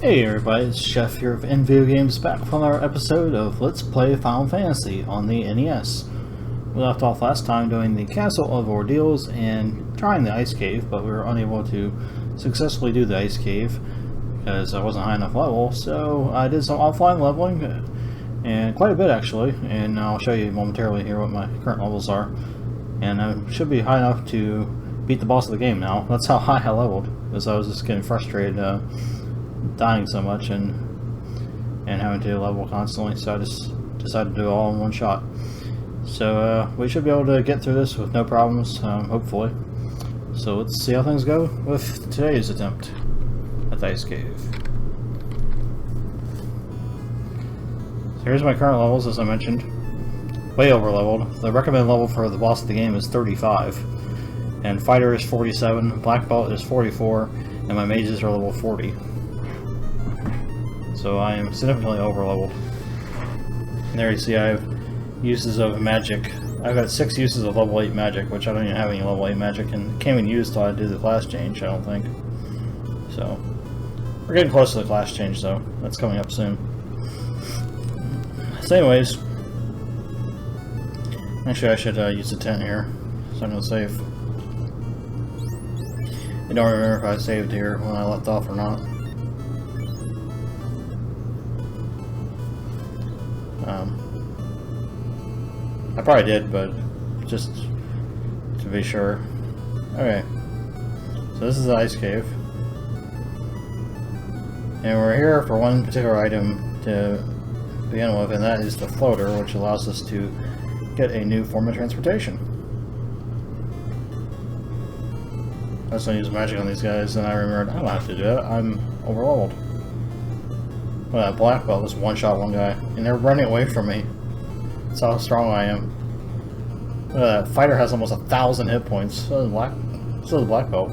Hey everybody, it's Chef here of Video Games, back with another episode of Let's Play Final Fantasy on the NES. We left off last time doing the Castle of Ordeals and trying the Ice Cave, but we were unable to successfully do the Ice Cave because I wasn't high enough level, so I did some offline leveling, and quite a bit actually, and I'll show you momentarily here what my current levels are. And I should be high enough to beat the boss of the game now. That's how high I leveled, because I was just getting frustrated dying so much and having to level constantly, so I just decided to do it all in one shot. So we should be able to get through this with no problems, hopefully. So let's see how things go with today's attempt at the Ice Cave. So here's my current levels, as I mentioned. Way over leveled. The recommended level for the boss of the game is 35. And Fighter is 47, Black Belt is 44, and my mages are level 40. So I am significantly over leveled. And there you see I have uses of magic. I've got 6 uses of level 8 magic, which I don't even have any level 8 magic, and can't even use till I do the class change, I don't think. So, we're getting close to the class change though. That's coming up soon. So anyways, actually I should use the tent here, so I'm going to save. I don't remember if I saved here when I left off or not. I probably did, but just to be sure. Okay, so this is the Ice Cave. And we're here for one particular item to begin with, and that is the floater, which allows us to get a new form of transportation. I was going to use magic on these guys, and I remembered I don't have to do it. I'm overleveled. Well, that Black Belt just one-shot one guy, and they're running away from me. That's how strong I am. That Fighter has almost 1,000 hit points. So does the Black Belt.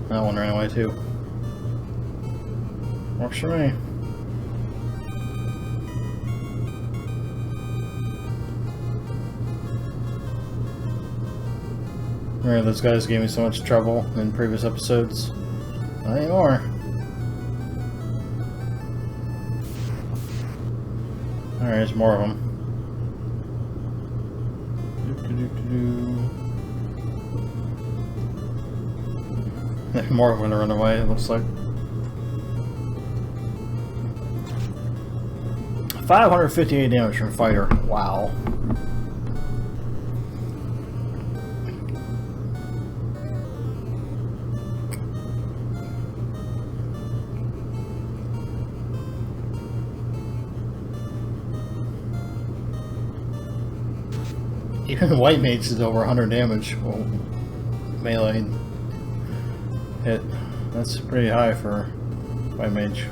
That one ran away too. Works for me. Remember, those guys gave me so much trouble in previous episodes. Not anymore. Alright, there's more of them. More of them to run away, it looks like. 558 damage from Fighter. Wow. Even White Mage is over 100 damage. Well, melee hit. That's pretty high for White Mage.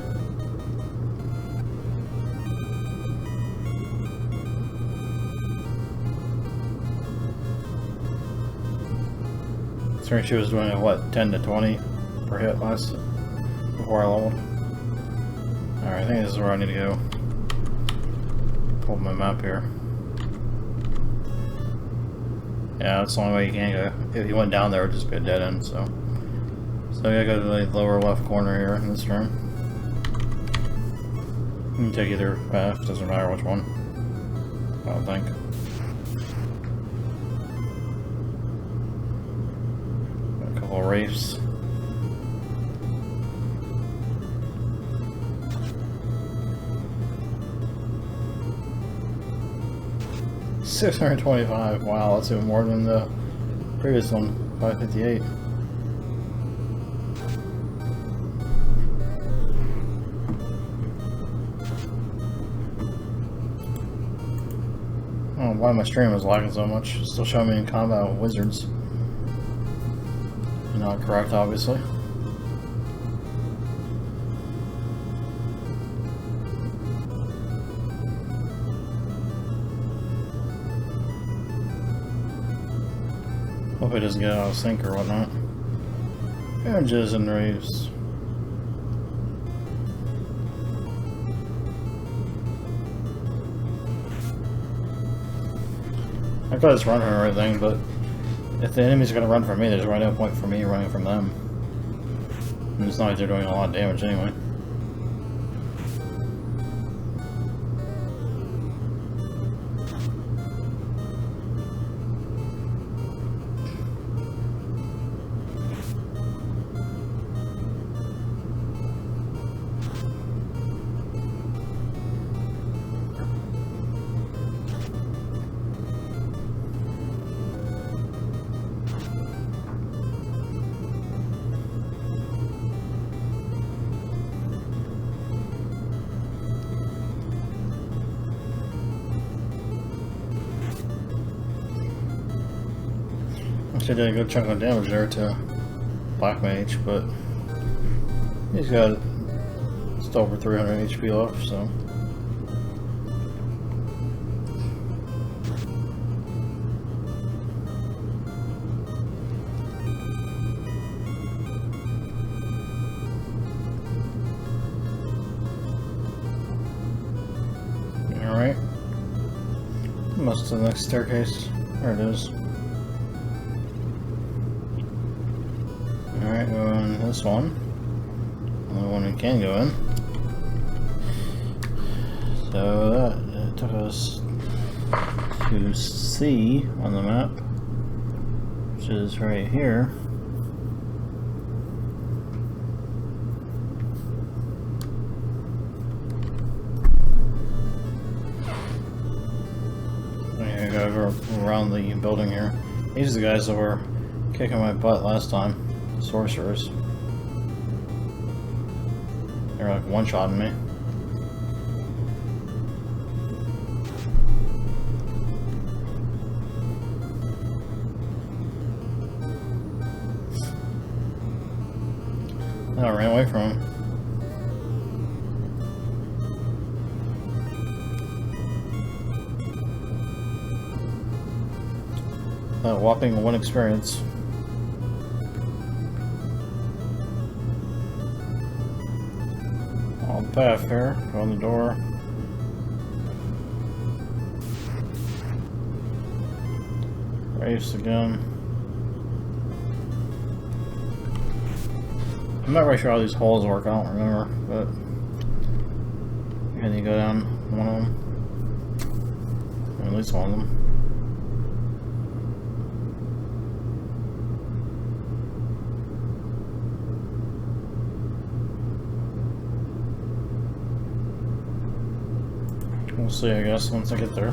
So she was doing what, 10 to 20 per hit last before I leveled. Alright, I think this is where I need to go. Pull up my map here. Yeah, that's the only way you can go. If you went down there, it would just be a dead end, so. So I gotta go to the lower left corner here in this room. You can take either path, doesn't matter which one. I don't think. Got a couple of reefs. $625. Wow, that's even more than the previous one. 558. I don't know why my stream was lagging so much. Still showing me in combat with wizards. Not correct, obviously. Hope it doesn't get out of sync or whatnot. Images and reefs. I could just run from everything, but if the enemies are going to run from me, there's right no point for me running from them. And it's not like they're doing a lot of damage anyway. Actually did a good chunk of damage there to Black Mage, but he's got just over 300 HP left, so. Alright. Must to the next staircase. There it is. Alright, go in this one. Only one we can go in. So that took us to C on the map, which is right here. I gotta go around the building here. These are the guys that were kicking my butt last time. Sorcerers. They're like one-shotting me. I ran away from him. That whopping 1 experience. On the path here, go on the door. Race again. I'm not really sure how these holes work, I don't remember, but can you go down one of them? Or at least one of them. We'll see, I guess, once I get there.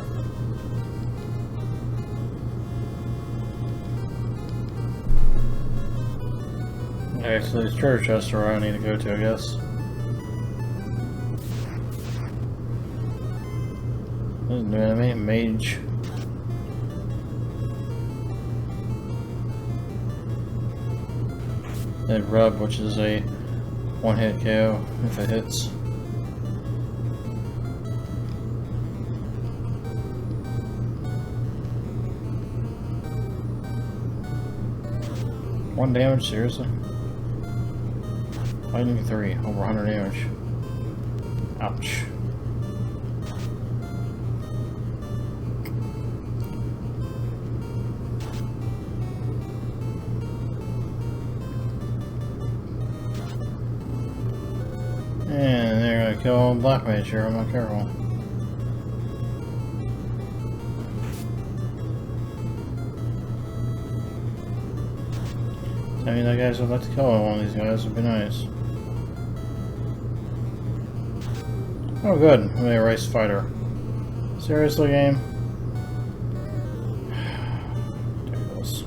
Okay, so there's treasure chests where I need to go to, I guess. There's a new enemy, Mage. Then Rub, which is a one-hit KO if it hits. One damage, seriously? Lightning 3, over 100 damage. Ouch. And they're gonna kill Black Mage here, I'm not careful. I mean, that guys would like to kill one of these guys, would be nice. Oh good, I'm a race fighter. Seriously, game? Ridiculous.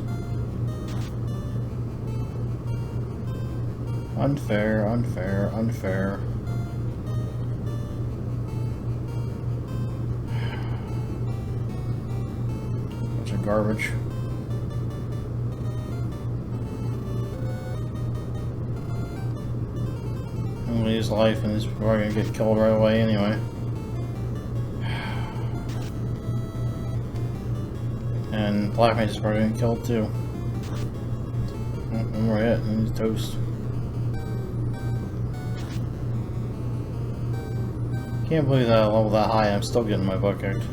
Unfair, unfair, unfair. Bunch of garbage. His life, and he's probably gonna get killed right away anyway. And Black Mage is probably gonna get killed too. One more hit, and he's toast. Can't believe that level that high, I'm still getting my butt kicked.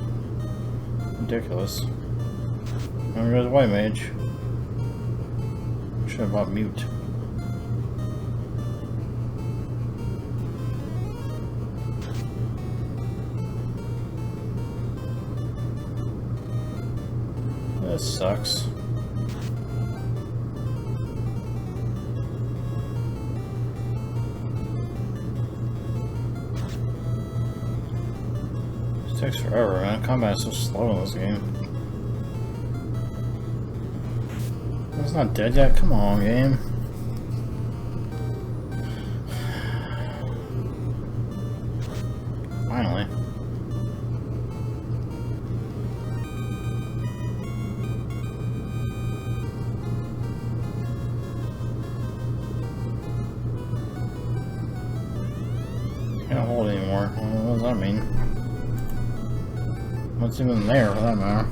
Ridiculous. And there goes White Mage. Should have bought Mute. This sucks. This takes forever, man. Combat is so slow in this game. It's not dead yet? Come on, game. Finally. Can't hold anymore. What does that mean? What's even there for that matter?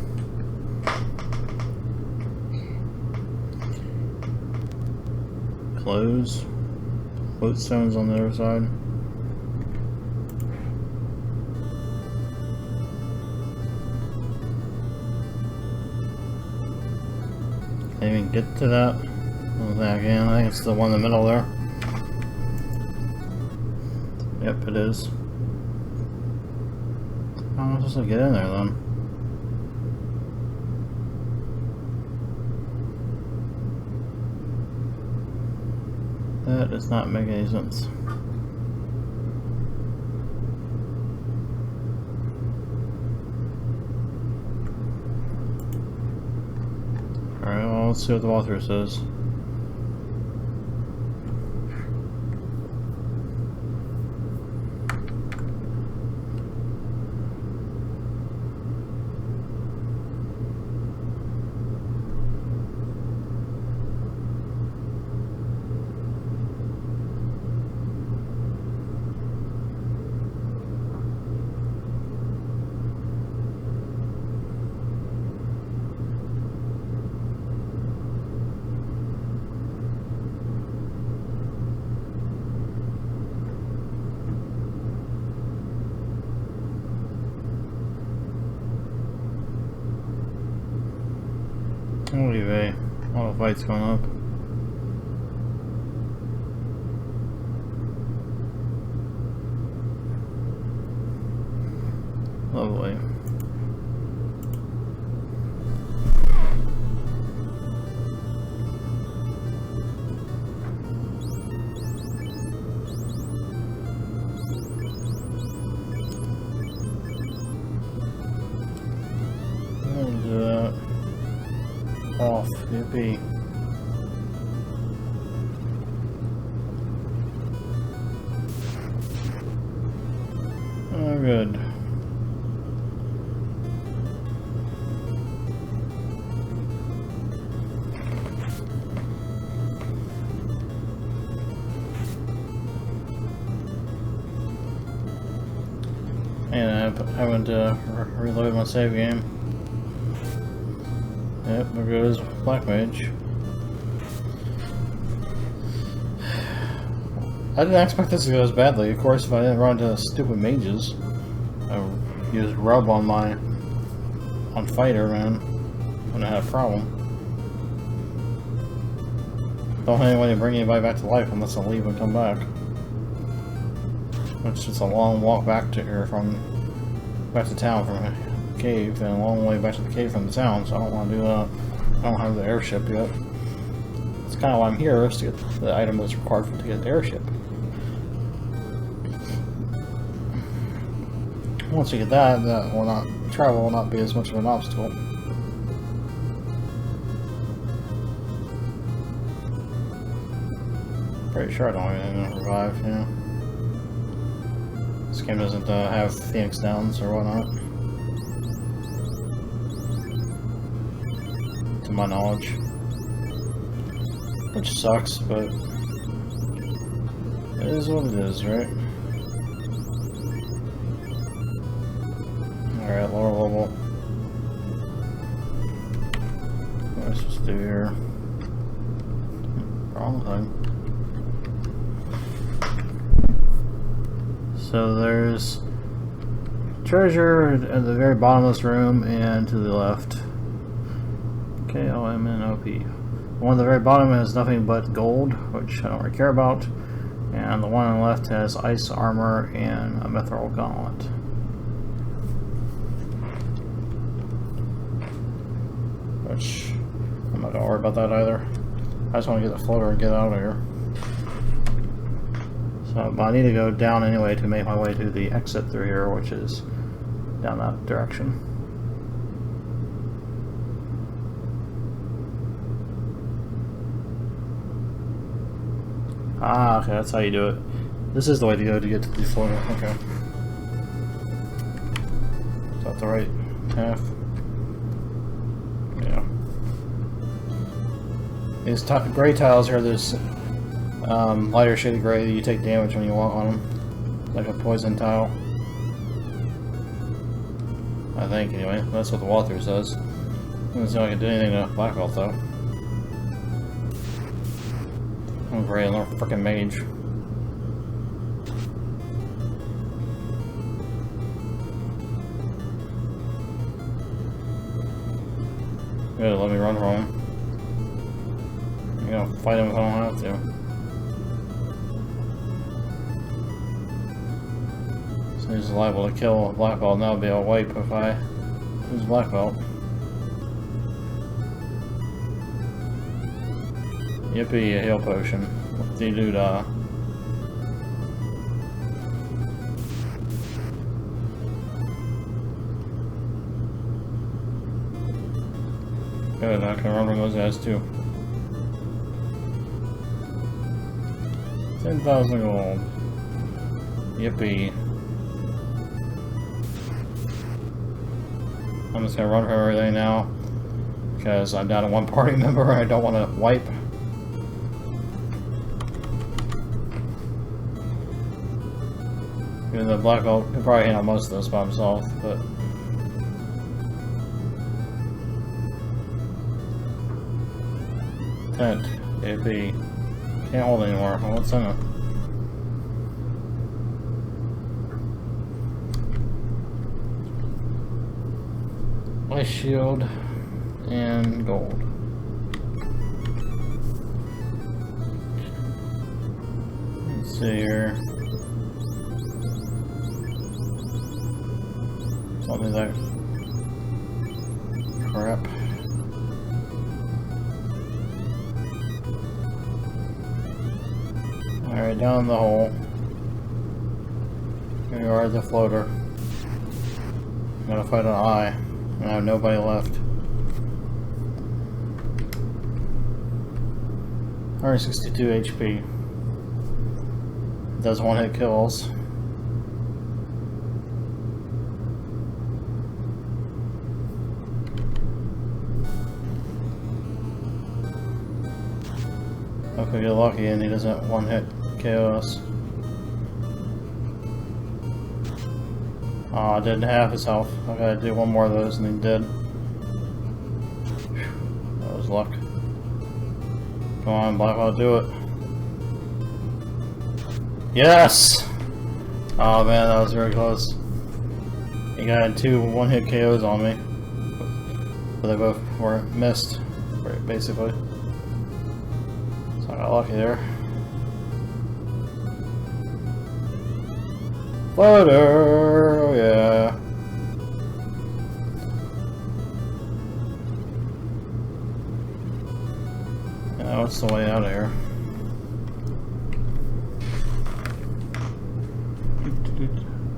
Close. Float stones on the other side. Can't even get to that. Again, I think it's the one in the middle there. Yep, it is. How am I supposed to get in there then? That does not make any sense. Alright, well, let's see what the walkthrough says. Holy vey, a lot of fights going up. Lovely. And off, yippee. Oh, good. And I went to reload my save game. Yep, there goes Black Mage. I didn't expect this to go as badly. Of course, if I didn't run into stupid mages, I would use rub on fighter, man. Wouldn't have had a problem. Don't have any way to bring anybody back to life unless I leave and come back. It's just a long walk back to here back to town from a cave, and a long way back to the cave from the town, so I don't want to do that. I don't have the airship yet. That's kind of why I'm here, is to get the item that's required to get the airship. Once you get that, travel will not be as much of an obstacle. Pretty sure I don't have anything to revive, yeah. This game doesn't have Phoenix Downs or whatnot, to my knowledge. Which sucks, but it is what it is, right? Alright, lower level. What am I supposed to do here? Wrong thing. So there's treasure at the very bottom of this room and to the left. K-O-M-N-O-P. The one at the very bottom has nothing but gold, which I don't really care about. And the one on the left has ice armor and a mithril gauntlet. don't worry about that either. I just want to get the floater and get out of here. So, but I need to go down anyway to make my way to the exit through here, which is down that direction. Ah, okay, that's how you do it. This is the way to go to get to the floater. Okay. Is that the right path? Yeah. These gray tiles here, there's lighter shaded gray, you take damage when you walk on them. Like a poison tile. I think, anyway. That's what the walkthrough says. Doesn't seem like it did anything to black belt, though. I'm great, I'm a frickin' mage. Good, let me run from him. I'm gonna fight him if I don't have to. So he's liable to kill a black belt, and that would be a wipe if I lose black belt. Yippee, a heal potion. Dee doo da. Good, I can run from those guys too. 10,000 gold. Yippee. I'm just gonna run from everything now because I'm down to one party member and I don't want to wipe. Even the black belt can probably handle most of this by himself, but tent, AP, can't hold anymore. What's in it? Ice shield and gold. Let's see here. Something like crap. Alright, down the hole. Here you are, the floater. I'm gonna fight an eye. I have nobody left. 162 HP. Does one hit kills. If we get lucky and he doesn't one hit KO us. I did half his health. I gotta do one more of those and he did. That was luck. Come on, Black Belt, do it. Yes! Oh man, that was very close. He got two one-hit KOs on me. But they both were missed, basically. So I got lucky there. Floater! Oh yeah. Yeah, what's the way out of here?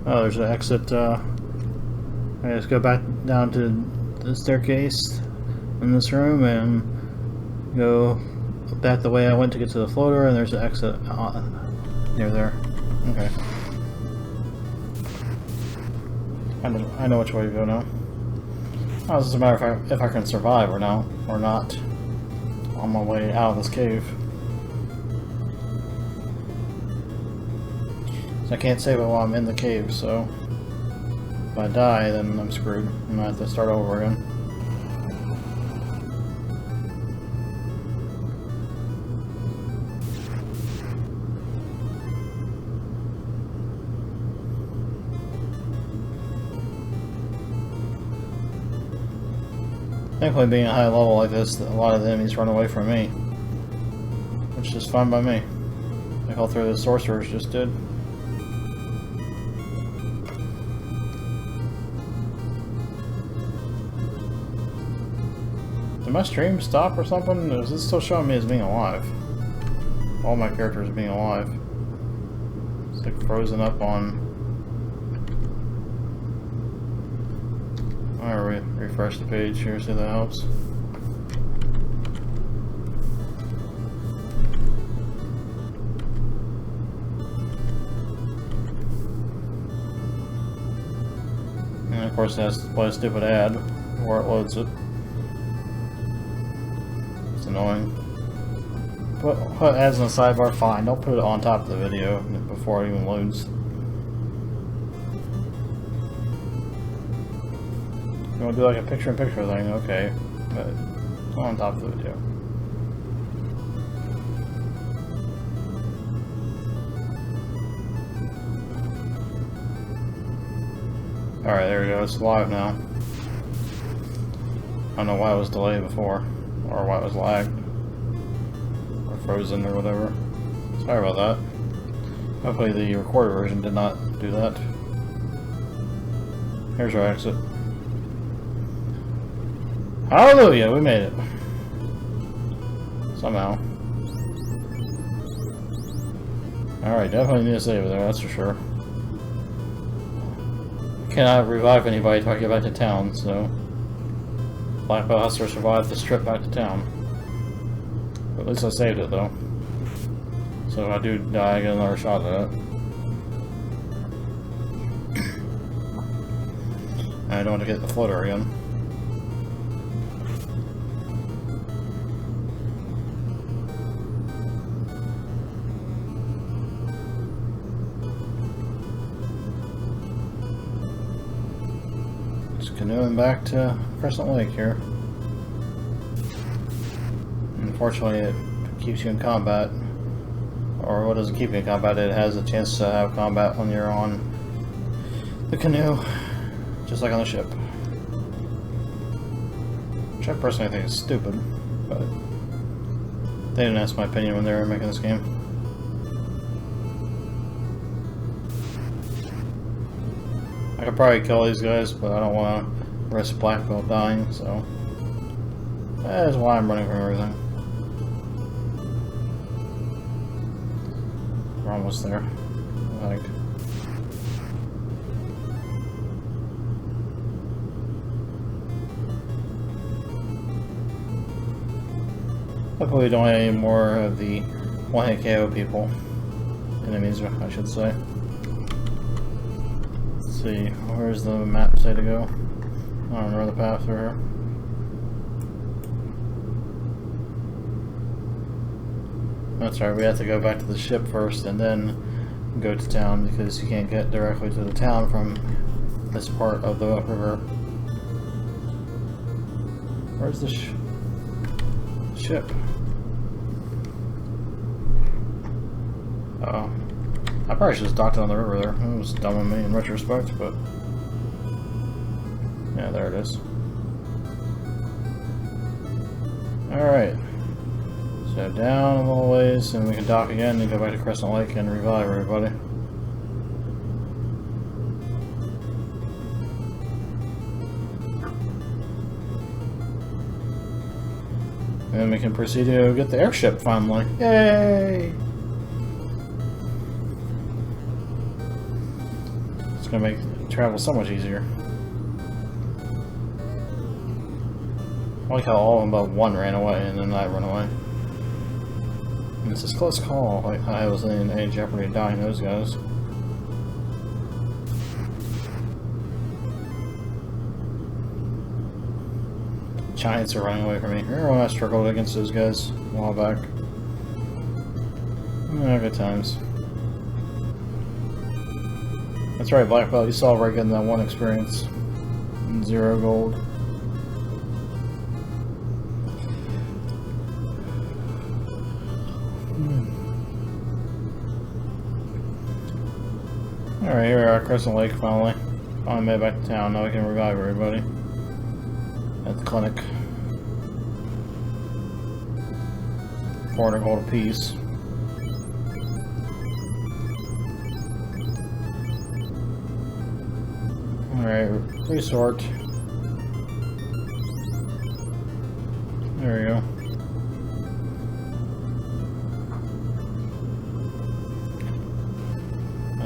Oh, there's an exit. I just go back down to the staircase in this room and go back the way I went to get to the floater, and there's an exit near there. Okay. I know which way to go now. Oh, it's just a matter of if I can survive or not on my way out of this cave. So I can't save it while I'm in the cave, so if I die, then I'm screwed. I'm gonna have to start over again. Thankfully, being a high level like this, a lot of the enemies run away from me, which is fine by me. Like all three of the sorcerers just did. To Did my stream stop or something? Is it still showing me as being alive? All my characters being alive. It's like frozen up on... Alright, refresh the page here, see if that helps. And of course it has to play a stupid ad where it loads it. It's annoying. Put ads in the sidebar, fine. Don't put it on top of the video before it even loads. You want to do like a picture-in-picture thing, okay, but it's on top of the video. Alright, there we go, it's live now. I don't know why it was delayed before, or why it was lagged, or frozen, or whatever. Sorry about that. Hopefully the recorded version did not do that. Here's our exit. Hallelujah, we made it. Somehow. Alright, definitely need to save it there, that's for sure. Cannot revive anybody until I get back to town, so... Black Belt has to survive this trip back to town. But at least I saved it, though. So if I do die, I get another shot at it. I don't want to get the floater again. Canoeing back to Crescent Lake here. Unfortunately, it keeps you in combat. Or what doesn't keep you in combat, it has a chance to have combat when you're on the canoe, just like on the ship. Which I personally think is stupid, but they didn't ask my opinion when they were making this game. I could probably kill these guys, but I don't want to risk Black Belt dying, so that is why I'm running from everything. We're almost there. Like, hopefully we don't have any more of the one-hit KO people. Enemies, I should say. See, where's the map say to go? I don't know the path through here. That's right, we have to go back to the ship first and then go to town because you can't get directly to the town from this part of the river. Where's the ship? Uh oh. I probably should have docked on the river there. It was dumb of me in retrospect, but... yeah, there it is. Alright. So down a little ways, and we can dock again and go back to Crescent Lake and revive everybody. And then we can proceed to get the airship finally. Yay! Gonna make travel so much easier. I like how all of them but one ran away and then I ran away. And it's a close call, like I was in any jeopardy of dying those guys. Giants are running away from me. Remember when I struggled against those guys a while back? Yeah, good times. That's right, Black Belt, you saw right getting that one experience. 0 gold. Alright, here we are at Crescent Lake finally. Finally made it back to town, now we can revive everybody. At the clinic. 400 gold apiece. Alright, resort. There we go.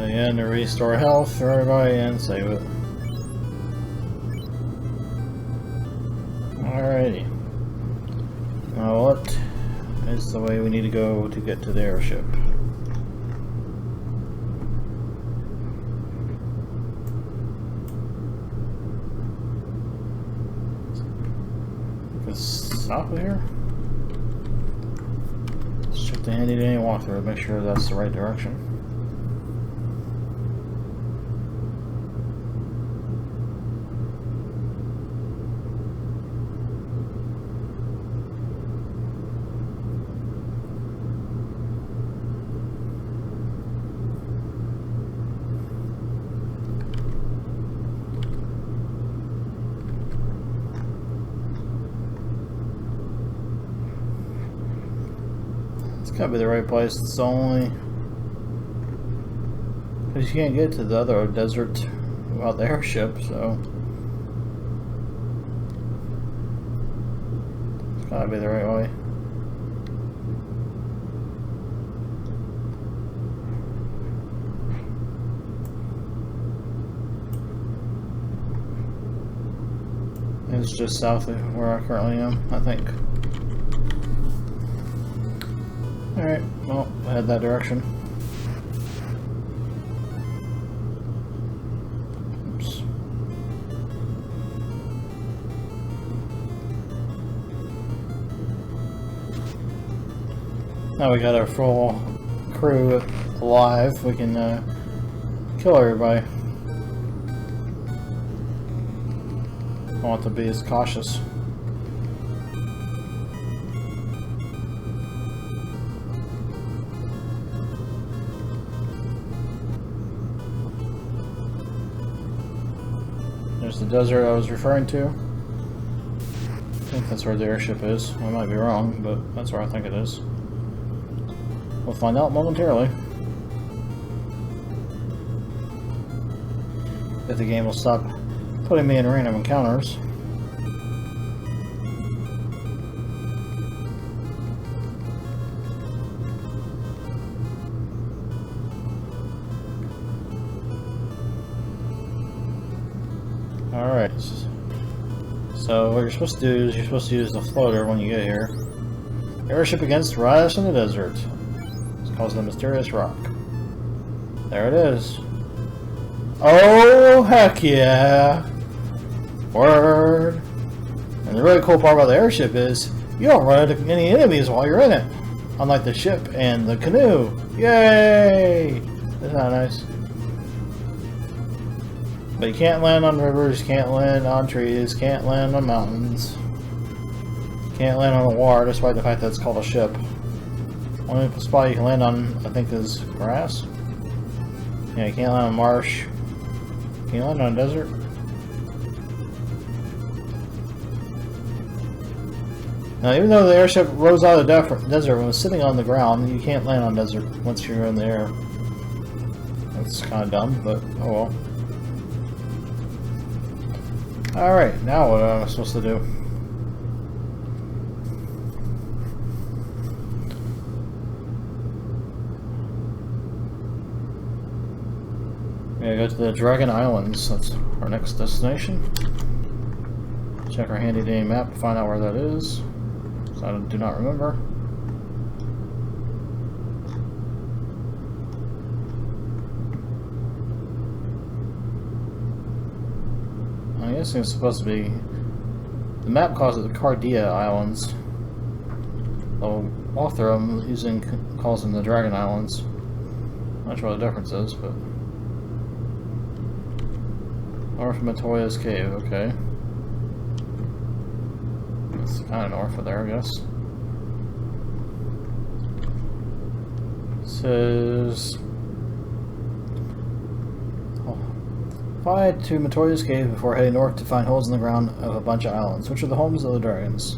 Again, to restore health for everybody and save it. Alrighty. Now what is the way we need to go to get to the airship? Stop here. Let's check the handy dandy walkthrough to make sure that's the right direction. Gotta be the right place. It's the only, because you can't get to the other desert without the airship, so it's gotta be the right way. It's just south of where I currently am, I think. Alright, well, head that direction. Oops. Now we got our full crew alive, we can kill everybody. I want to be as cautious. There's the desert I was referring to. I think that's where the airship is. I might be wrong, but that's where I think it is. We'll find out momentarily. If the game will stop putting me in random encounters. Alright, so what you're supposed to do is you're supposed to use the floater when you get here. Airship against rise in the desert. It's causing a mysterious rock. There it is. Oh, heck yeah! Word! And the really cool part about the airship is you don't run into any enemies while you're in it. Unlike the ship and the canoe. Yay! Isn't that nice? But you can't land on rivers, can't land on trees, can't land on mountains. Can't land on the water despite the fact that it's called a ship. Only spot you can land on, I think, is grass. Yeah, you can't land on marsh. Can you land on a desert? Now, even though the airship rose out of the desert when it was sitting on the ground, you can't land on desert once you're in the air. That's kind of dumb, but oh well. Alright, now what am I supposed to do? Yeah, go to the Dragon Islands. That's our next destination. Check our handy dandy map to find out where that is. So I do not remember. I guess it's supposed to be. The map calls it the Cardia Islands. The author I'm using calls them the Dragon Islands. Not sure what the difference is, but. North of Matoya's Cave, okay. It's kind of north of there, I guess. It says. Fly to Matoya's Cave before heading north to find holes in the ground of a bunch of islands, which are the homes of the dragons.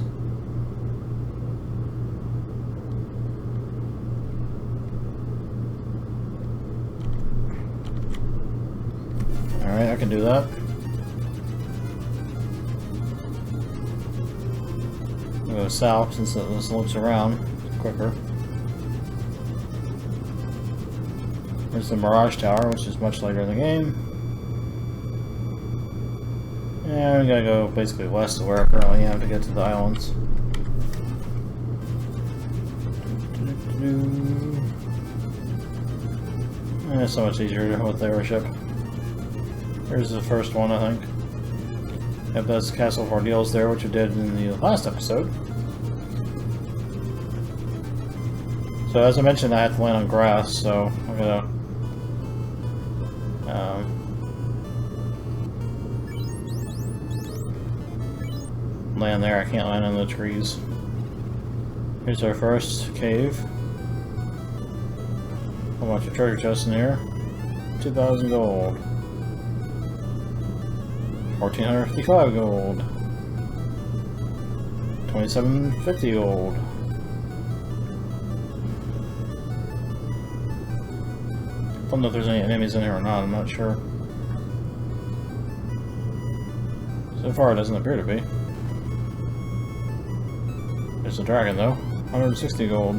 Alright, I can do that. go south since this loops around quicker. There's the Mirage Tower, which is much later in the game. And we gotta go basically west of where I currently am to get to the islands. And it's so much easier with the airship. Here's the first one, I think. Yep, that's Castle of Ordeals there, which we did in the last episode. So as I mentioned, I had to land on grass, so I'm gonna land there. I can't land in the trees. Here's our first cave. A bunch of treasure chests in here. 2,000 gold. 1,455 gold. 2,750 gold. I don't know if there's any enemies in here or not, I'm not sure. So far it doesn't appear to be. There's a dragon though. 160 gold.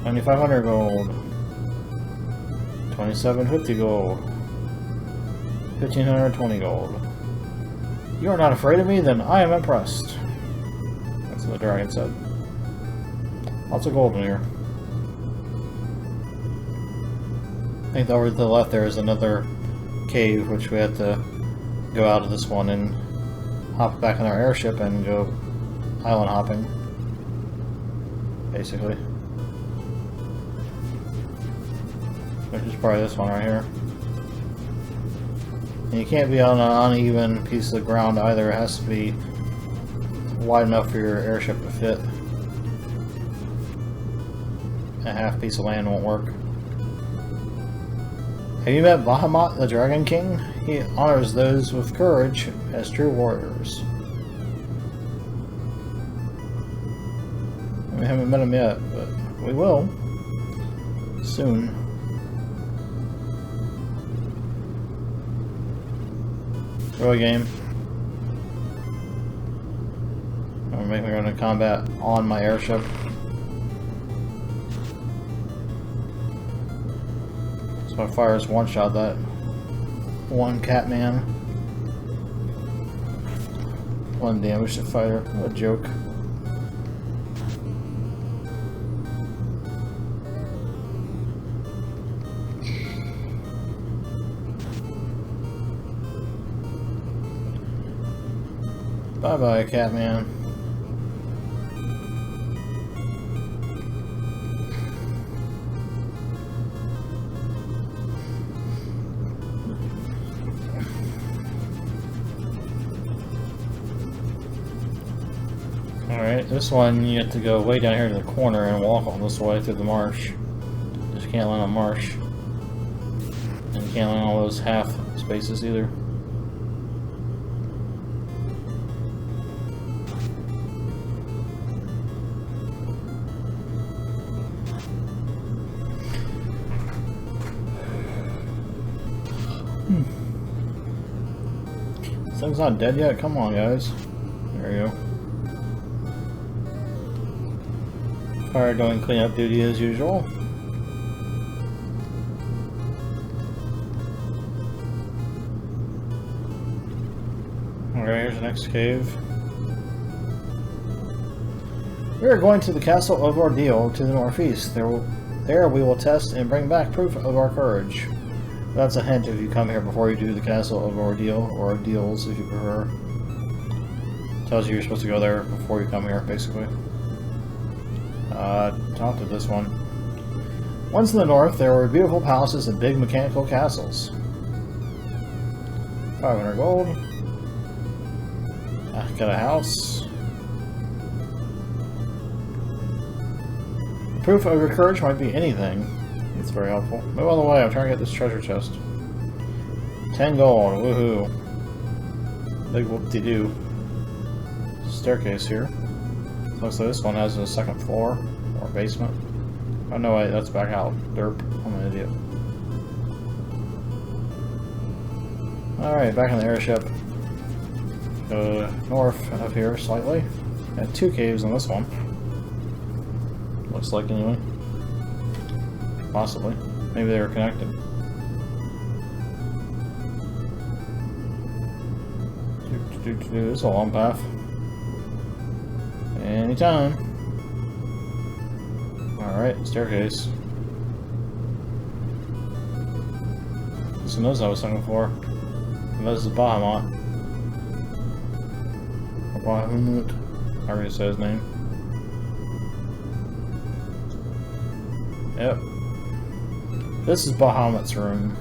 9,500 gold. 2,750 gold. 1,520 gold. You are not afraid of me? Then I am impressed. That's what the dragon said. Lots of gold in here. I think over to the left there is another cave, which we have to go out of this one and hop back in our airship and go island hopping, basically. Which is probably this one right here. And you can't be on an uneven piece of ground either. It has to be wide enough for your airship to fit. A half piece of land won't work. Have you met Bahamut, the Dragon King? He honors those with courage as true warriors. We haven't met him yet, but we will. Soon. Early game. I'm making me run into combat on my airship. So my fires one-shot that one Catman. One damage to fighter. What a joke. Bye-bye, Catman. Alright, this one you have to go way down here to the corner and walk all this way through the marsh. Just can't land on marsh. And you can't land on all those half spaces either. This thing's not dead yet? Come on, guys. There you go. Fire doing cleanup duty as usual. Alright, here's the next cave. We are going to the Castle of Ordeal to the northeast. There we will test and bring back proof of our courage. That's a hint if you come here before you do the Castle of Ordeal, or Ordeals if you prefer. Tells you you're supposed to go there before you come here, basically. Talk to this one. Once in the north, there were beautiful palaces and big mechanical castles. 500 gold. Got a house. Proof of your courage might be anything. It's very helpful. Move on the way, I'm trying to get this treasure chest. 10 gold, woohoo. Big whoop-de-doo. Staircase here. Looks like this one has a second floor, or basement. Oh no, wait, that's back out. Derp. I'm an idiot. Alright, back in the airship. Go north of here slightly. Got 2 caves on this one. Looks like, anyway. Possibly. Maybe they were connected. This is a long path. Anytime. Alright, staircase. This one knows what I was looking for. And this is Bahamut. Or Bahamut. I already said his name. Yep. This is Bahamut's room.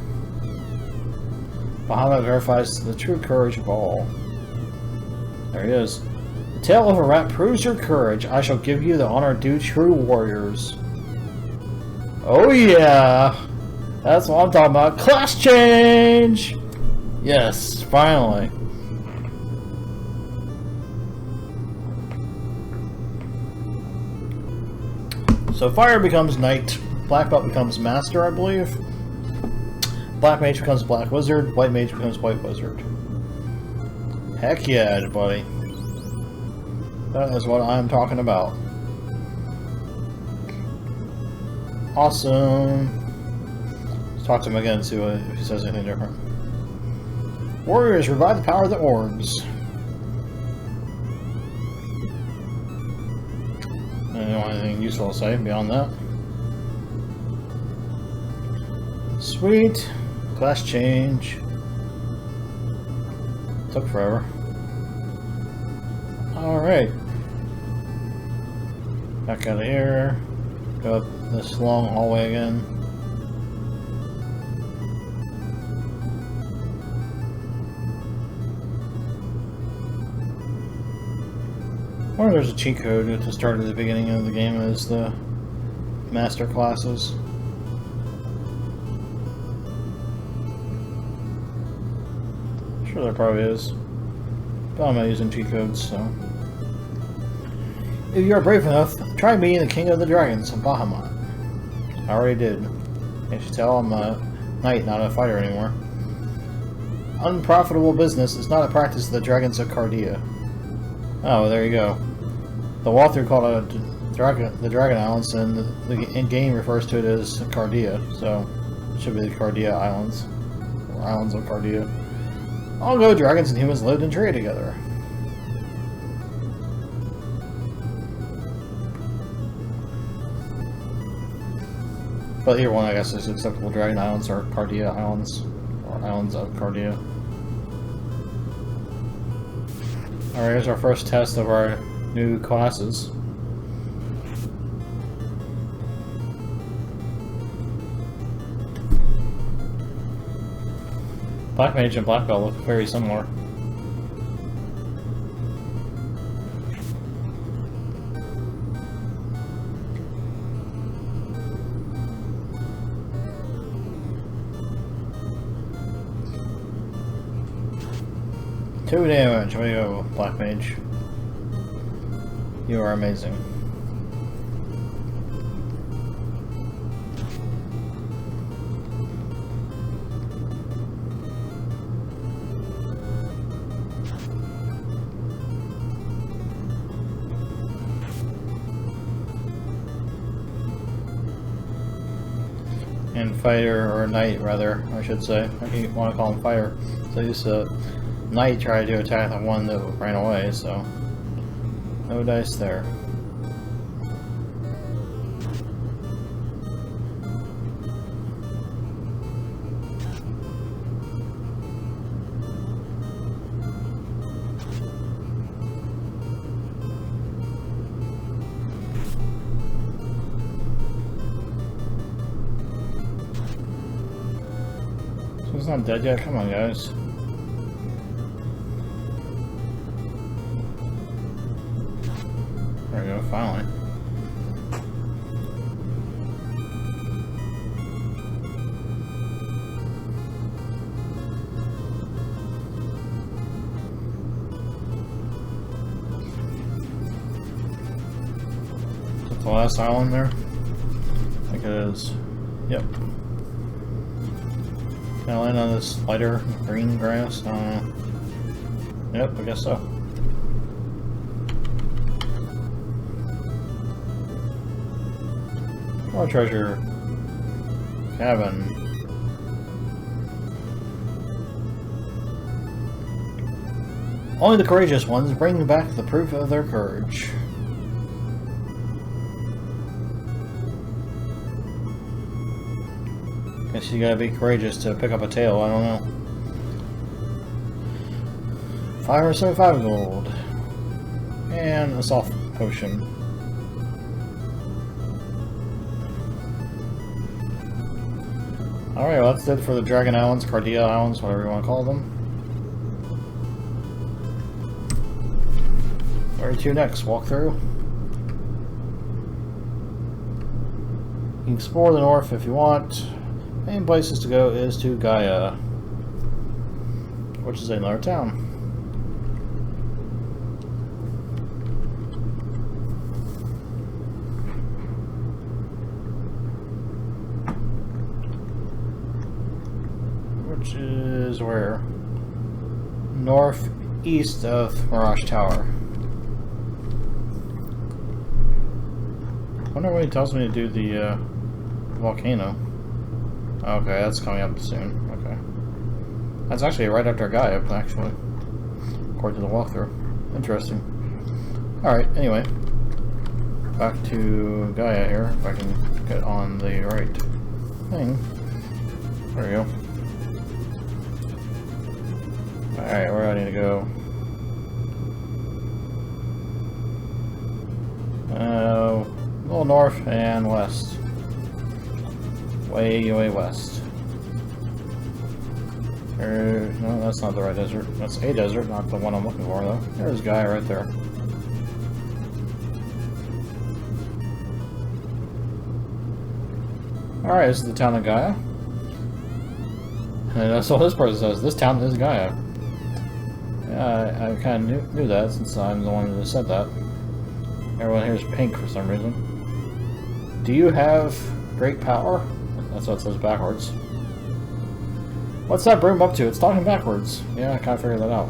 Bahamut verifies the true courage of all. There he is. The tale of a rat proves your courage. I shall give you the honor due true warriors. Oh yeah! That's what I'm talking about. Class change! Yes, finally. So fire becomes knight. Black belt becomes master, I believe. Black mage becomes black wizard. White mage becomes white wizard. Heck yeah, buddy. That is what I'm talking about. Awesome. Let's talk to him again and see if he says anything different. Warriors, revive the power of the orbs. I don't have anything useful to say beyond that. Sweet. Class change. Took forever. Alright. Back out of here. Go up this long hallway again. I wonder if there's a cheat code to start at the beginning of the game as the master classes. Sure there probably is. But I'm not using cheat codes, so. If you are brave enough, try me, the king of the dragons, Bahamut. I already did. Can't you tell I'm a knight, not a fighter anymore? Unprofitable business is not a practice of the dragons of Cardia. Oh, there you go. The walkthrough called it the Dragon Islands, and the in-game refers to it as Cardia, so it should be the Cardia Islands. Or Islands of Cardia. Long ago, dragons and humans lived and traded together. But either one, I guess, is acceptable. Dragon Islands or Cardia Islands, or Islands of Cardia. Alright, here's our first test of our new classes. Black Mage and Black Belt look very similar. Two damage, way to go, Black Mage. You are amazing. And fighter, or knight rather, I should say. I want to call him fighter. So he's a knight tried to attack the one that ran away, so no dice there. So he's not dead yet? Come on, guys. There we go, finally. Is that the last island there? I think it is. Yep. Can I land on this lighter green grass? I don't know. Yep, I guess so. More treasure. Cabin. Only the courageous ones bring back the proof of their courage. Guess you gotta be courageous to pick up a tail, I don't know. 575 gold. And a soft potion. Alright, well that's it for the Dragon Islands, Cardia Islands, whatever you want to call them. Where to next? Walk through? You can explore the north if you want. Main places to go is to Gaia, which is another town. Which is where? Northeast of Mirage Tower. I wonder when he tells me to do the volcano. Okay, that's coming up soon. Okay. That's actually right after Gaia, actually. According to the walkthrough. Interesting. Alright, anyway. Back to Gaia here, if I can get on the right thing. There we go. Alright, where do I need to go? A little north and west. Way, way west. No, that's not the right desert. That's a desert, not the one I'm looking for, though. There's Gaia right there. Alright, this is the town of Gaia. And that's all this person says. This town is Gaia. Yeah, I kind of knew that since I'm the one that said that. Everyone here is pink for some reason. Do you have great power? That's what it says backwards. What's that broom up to? It's talking backwards. Yeah, I kind of figured that out.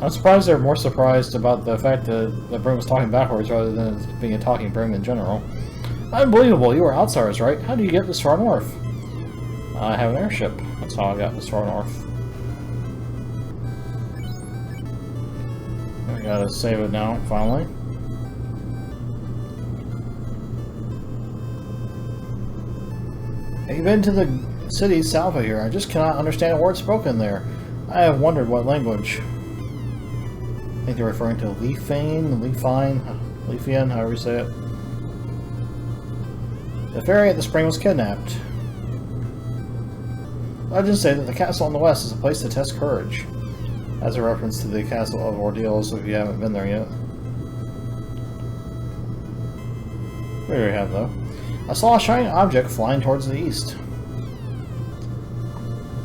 I'm surprised they're more surprised about the fact that the broom was talking backwards rather than it being a talking broom in general. Unbelievable, you are outsiders, right? How do you get this far north? I have an airship. That's how I got this far north. I gotta save it now, finally. Have you been to the city south of here? I just cannot understand a word spoken there. I have wondered what language. I think they're referring to Leafane, Leafian, however you say it. The fairy at the spring was kidnapped. Legends say that the castle on the west is a place to test courage. As a reference to the Castle of Ordeals if you haven't been there yet. There you have, though. I saw a shining object flying towards the east.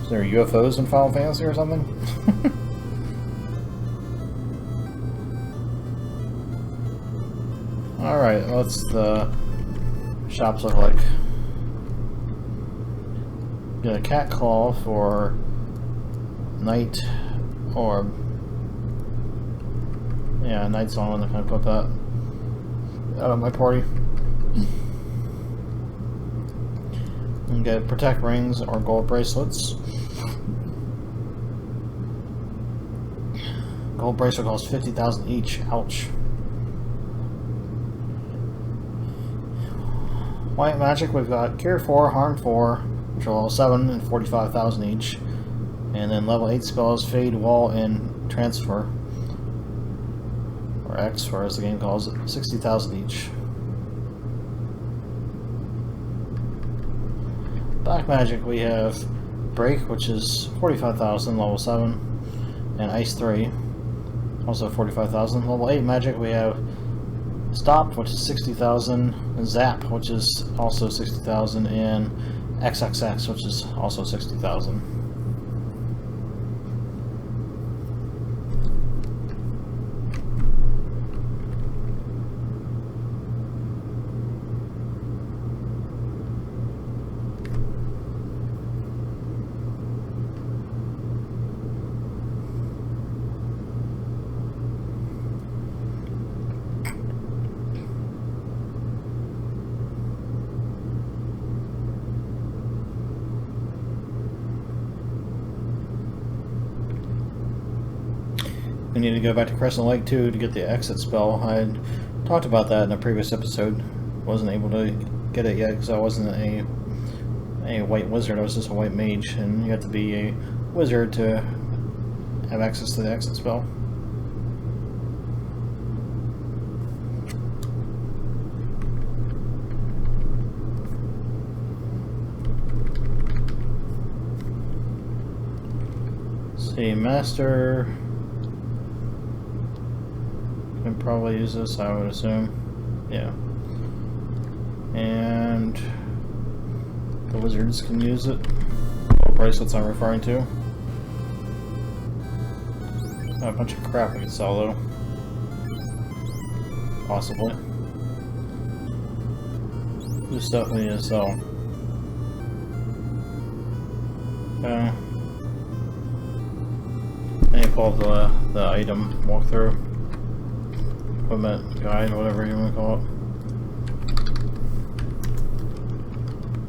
Is there UFOs in Final Fantasy or something? Alright, what's the shops look like? Get a cat claw for night orb. Yeah, night's on. Can I put that out of my party? And get protect rings or gold bracelets. Gold bracelet costs 50,000 each. Ouch. White magic, we've got Cure 4, Harm 4, which are level 7 and 45,000 each. And then level 8 spells Fade, Wall, and Transfer. Or X, or as the game calls it, 60,000 each. Black magic, we have Break, which is 45,000, level 7, and Ice 3, also 45,000. Level 8 magic, we have Stop, which is 60,000, Zap, which is also 60,000, and XXX, which is also 60,000. need to go back to Crescent Lake too to get the exit spell. I had talked about that in a previous episode. Wasn't able to get it yet because I wasn't a white wizard. I was just a white mage, and you have to be a wizard to have access to the exit spell. See, master can probably use this, I would assume. Yeah. And the wizards can use it. What bracelets I'm referring to. A bunch of crap we could sell though. Possibly. This stuff we need to sell. Okay. And you pull up the item walkthrough. Equipment guide, whatever you want to call it.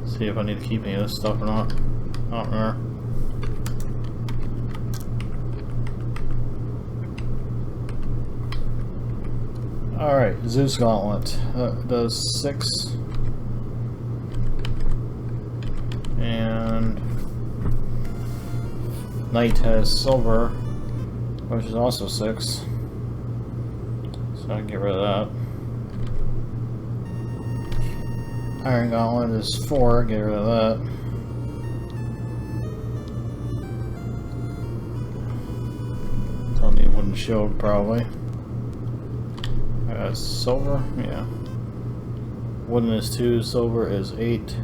See if I need to keep any of this stuff or not. I don't remember. Alright, Zeus Gauntlet. Does 6. And Knight has silver, which is also 6. So I can get rid of that. Iron Gauntlet is 4, get rid of that. Don't need wooden shield probably. Silver, yeah. Wooden is 2, silver is 8,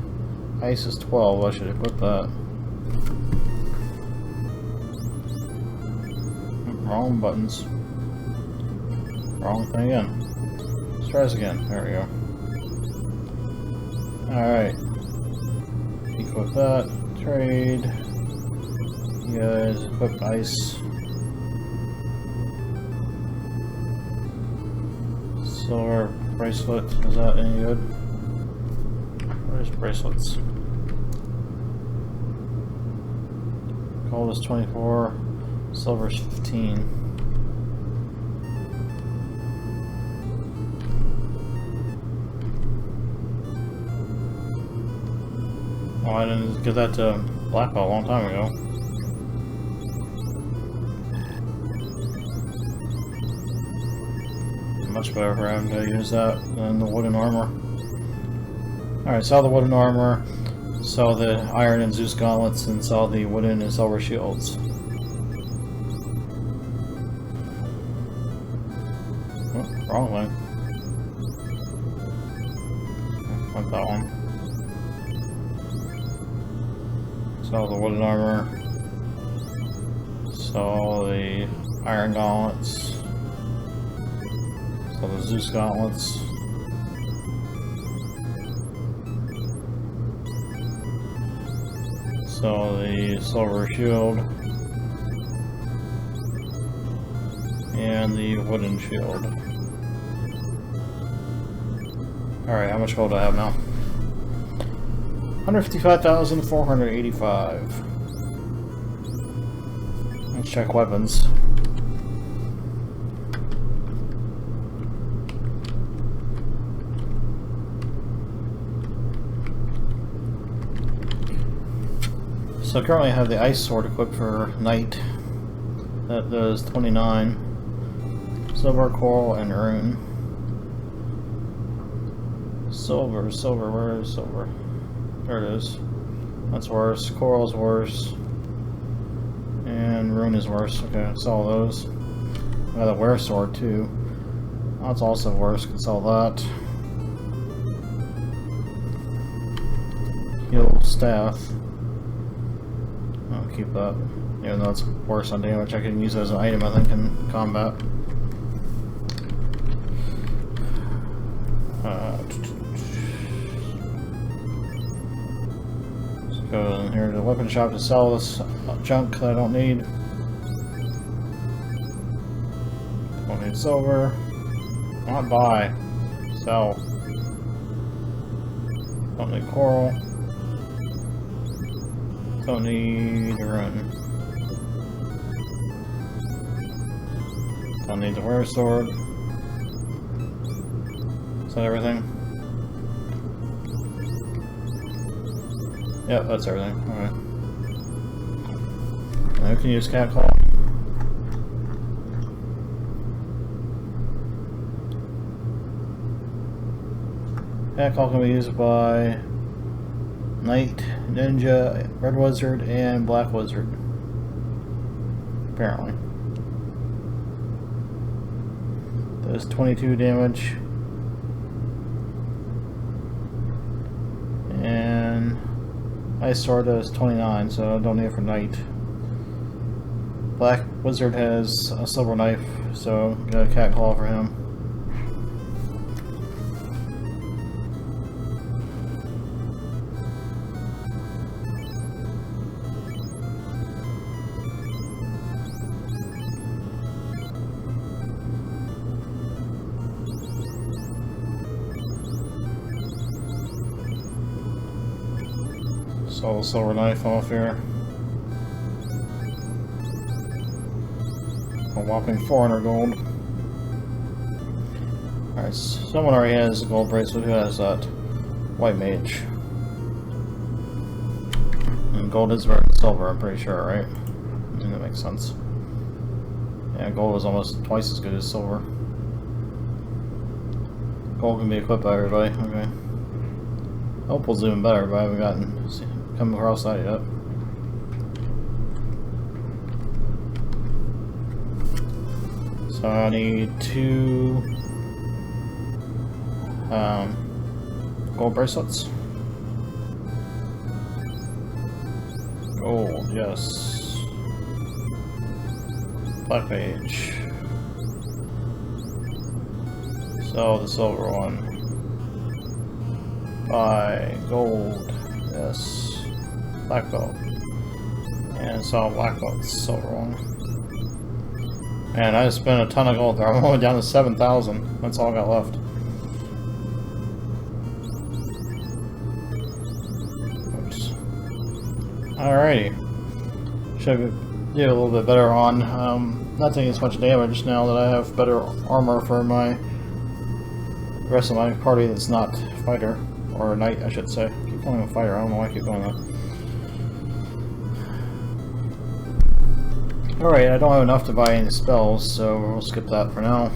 ice is 12. I should equip that. Wrong buttons. Wrong thing again. Let's try this again. There we go. Alright. Equip that. Trade. You guys equip ice. Silver bracelet, is that any good? Where's bracelets? Gold is 24, silver is 15. Well, I didn't get that to black belt a long time ago. Much better for him to use that than the wooden armor. Alright, sell the wooden armor, sell the iron and Zeus gauntlets, and sell the wooden and silver shields. Oh, wrong one. Want that one. Sell the wooden armor, sell the iron gauntlets. So the Zeus gauntlets. So the silver shield. And the wooden shield. Alright, how much gold do I have now? 155,485. Let's check weapons. So currently I have the ice sword equipped for Knight. That does 29. Silver, coral, and rune. Silver, where is silver? There it is. That's worse. Coral's worse. And rune is worse. Okay, I saw those. I got a wear sword too. That's also worse. Can sell that. Heal staff. I'll keep that. Even though it's worse on damage, I can use it as an item, I think, in combat. Let's go in here to the weapon shop to sell this junk that I don't need. Don't need silver. Not buy. Sell. Don't need coral. Don't need rune. So I need the warrior sword. Is that everything? Yep, that's everything. Alright. Now we can use cat call. Cat call can be used by Knight, Ninja, Red Wizard, and Black Wizard. Apparently. Does 22 damage. And Ice Sword does 29, so I don't need it for Knight. Black Wizard has a silver knife, so got a cat claw for him. So silver knife off here. A whopping 400 gold. Alright, someone already has a gold bracelet. Who has that? White mage. And gold is better than silver, I'm pretty sure, right? I mean, that makes sense. Yeah, gold is almost twice as good as silver. Gold can be equipped by everybody. Okay. Opal's even better, but I haven't come across that yet. So I need 2 gold bracelets. Gold, yes. Black mage. So the silver one. Buy gold, yes. Black belt. And so black belt, silver one. Man, I just spent a ton of gold there. I'm only down to 7,000. That's all I got left. Oops. Alrighty. Should do a little bit better on not taking as much damage now that I have better armor for my rest of my party that's not fighter. Or knight, I should say. I keep calling him fighter. I don't know why I keep going that. Alright, I don't have enough to buy any spells, so we'll skip that for now.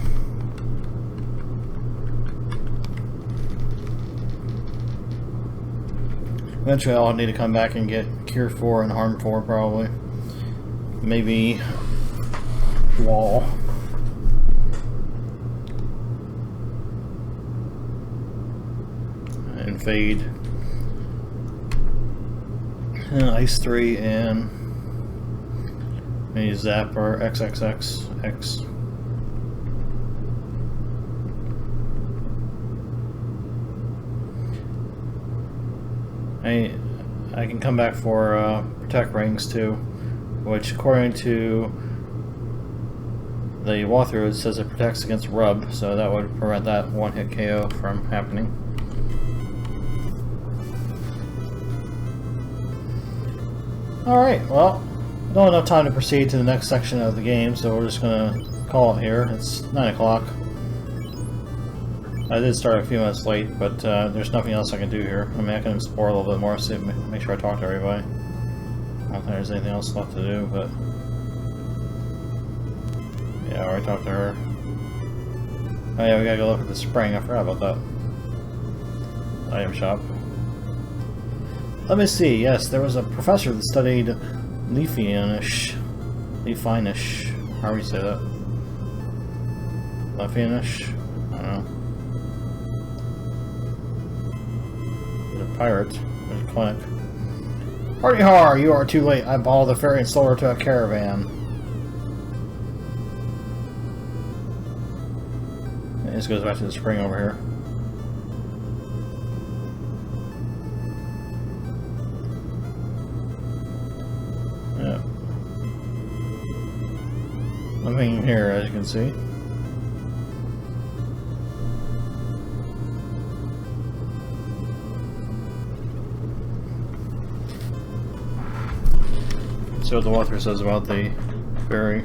Eventually I'll need to come back and get Cure 4 and Harm 4 probably. Maybe Wall. And Fade. And Ice 3 and maybe Zap or XXXX. I can come back for Protect Rings too, which according to the walkthrough it says it protects against rub, so that would prevent that one-hit KO from happening. Alright, well, I don't have enough time to proceed to the next section of the game, so we're just going to call it here. It's 9 o'clock. I did start a few minutes late, but there's nothing else I can do here. I mean, I can explore a little bit more, see, make sure I talk to everybody. I don't think there's anything else left to do, but... yeah, I already talked to her. Oh yeah, we gotta go look at the spring, I forgot about that. Item shop. Let me see, yes, there was a professor that studied Leafianish, however you say that. Leafianish? I don't know. There's a pirate. There's a clinic. Party har! You are too late. I balled the ferry and sold her to a caravan. And this goes back to the spring over here. Yeah. Nothing here, as you can see. See what the walkthrough says about the ferry.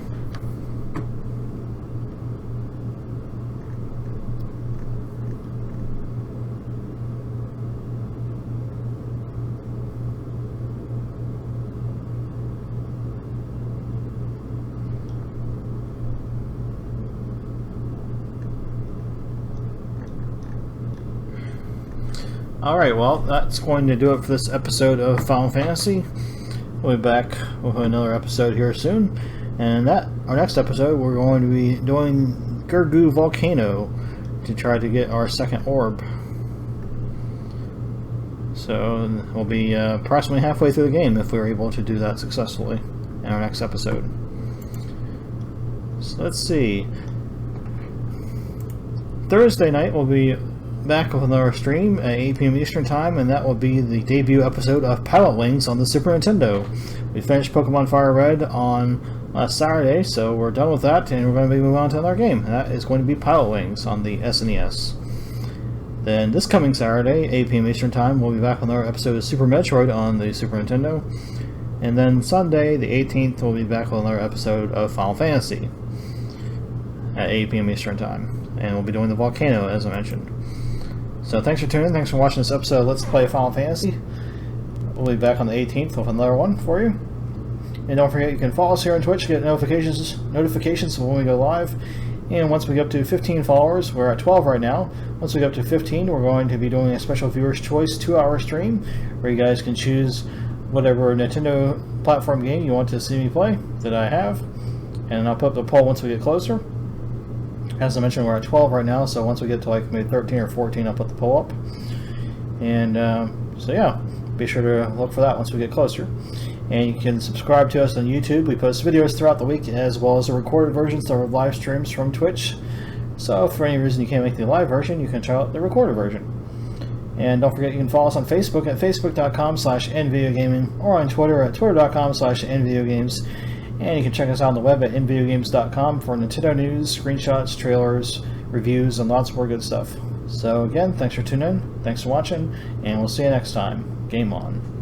Alright, well, that's going to do it for this episode of Final Fantasy. We'll be back with another episode here soon. And our next episode, we're going to be doing Gurgu Volcano to try to get our second orb. So we'll be approximately halfway through the game if we're able to do that successfully in our next episode. So let's see. Thursday night we'll be back with another stream at 8 p.m. Eastern Time, and that will be the debut episode of Pilot Wings on the Super Nintendo. We finished Pokemon Fire Red on last Saturday, so we're done with that, and we're going to be moving on to another game. And that is going to be Pilot Wings on the SNES. Then this coming Saturday, 8 p.m. Eastern Time, we'll be back with another episode of Super Metroid on the Super Nintendo. And then Sunday, the 18th, we'll be back with another episode of Final Fantasy at 8 p.m. Eastern Time. And we'll be doing the Volcano, as I mentioned. So thanks for tuning in. Thanks for watching this episode of Let's Play Final Fantasy. We'll be back on the 18th with another one for you. And don't forget, you can follow us here on Twitch to get notifications when we go live. And once we get up to 15 followers, we're at 12 right now. Once we get up to 15, we're going to be doing a special Viewer's Choice 2-hour stream where you guys can choose whatever Nintendo platform game you want to see me play that I have. And I'll put up the poll once we get closer. As I mentioned, we're at 12 right now, so once we get to like maybe 13 or 14, I'll put the poll up. And so yeah, be sure to look for that once we get closer. And you can subscribe to us on YouTube. We post videos throughout the week, as well as the recorded versions of our live streams from Twitch. So if for any reason you can't make the live version, you can try out the recorded version. And don't forget, you can follow us on Facebook at facebook.com/nvideogaming, or on Twitter at twitter.com/nvideogames. And you can check us out on the web at nvideogames.com for Nintendo news, screenshots, trailers, reviews, and lots more good stuff. So again, thanks for tuning in, thanks for watching, and we'll see you next time. Game on.